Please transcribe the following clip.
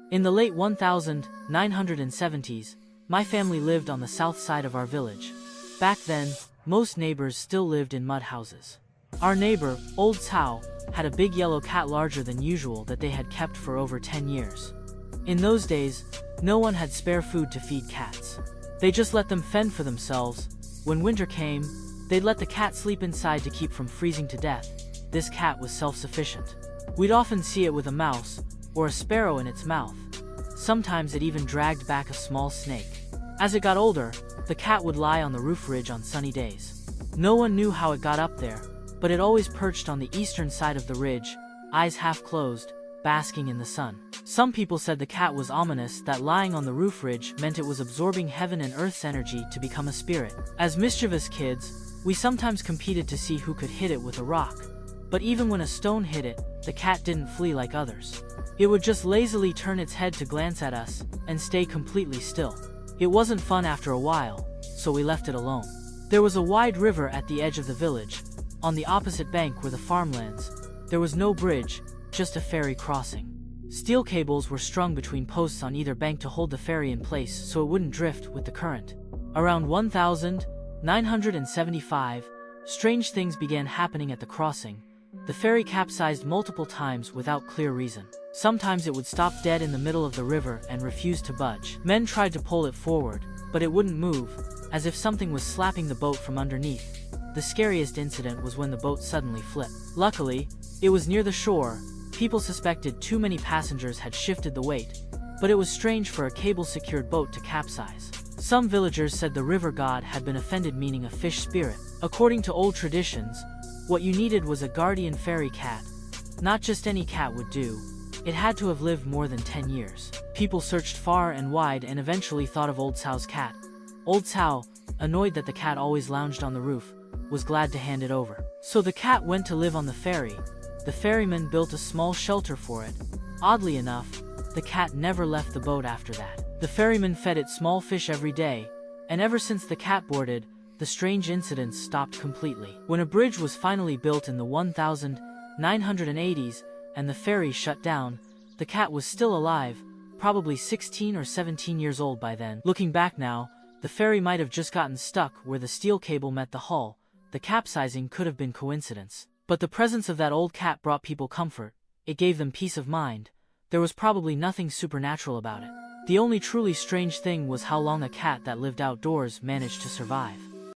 In the late 1970s, my family lived on the south side of our village. Back then, most neighbors still lived in mud houses. Our neighbor, Old Cao, had a big yellow cat larger than usual that they had kept for over 10 years. In those days, no one had spare food to feed cats. They just let them fend for themselves. When winter came, they'd let the cat sleep inside to keep from freezing to death. This cat was self-sufficient. We'd often see it with a mouse or a sparrow in its mouth. Sometimes it even dragged back a small snake. As it got older, the cat would lie on the roof ridge on sunny days. No one knew how it got up there, but it always perched on the eastern side of the ridge, eyes half closed, basking in the sun. Some people said the cat was ominous, that lying on the roof ridge meant it was absorbing heaven and earth's energy to become a spirit. As mischievous kids, we sometimes competed to see who could hit it with a rock. But even when a stone hit it, the cat didn't flee like others. It would just lazily turn its head to glance at us and stay completely still. It wasn't fun after a while, so we left it alone. There was a wide river at the edge of the village. On the opposite bank were the farmlands. There was no bridge, just a ferry crossing. Steel cables were strung between posts on either bank to hold the ferry in place so it wouldn't drift with the current. Around 1975, strange things began happening at the crossing. The ferry capsized multiple times without clear reason. Sometimes it would stop dead in the middle of the river and refuse to budge. Men tried to pull it forward, but it wouldn't move, as if something was slapping the boat from underneath. The scariest incident was when the boat suddenly flipped. Luckily, it was near the shore. People suspected too many passengers had shifted the weight, but it was strange for a cable-secured boat to capsize. Some villagers said the river god had been offended, meaning a fish spirit. According to old traditions, what you needed was a guardian fairy cat. Not just any cat would do. It had to have lived more than 10 years. People searched far and wide and eventually thought of Old Cao's cat. Old Cao, annoyed that the cat always lounged on the roof, was glad to hand it over. So the cat went to live on the ferry. The ferryman built a small shelter for it. Oddly enough, the cat never left the boat after that. The ferryman fed it small fish every day, and ever since the cat boarded, the strange incidents stopped completely. When a bridge was finally built in the 1980s and the ferry shut down, the cat was still alive, probably 16 or 17 years old by then. Looking back now, the ferry might have just gotten stuck where the steel cable met the hull. The capsizing could have been coincidence. But the presence of that old cat brought people comfort. It gave them peace of mind. There was probably nothing supernatural about it. The only truly strange thing was how long a cat that lived outdoors managed to survive.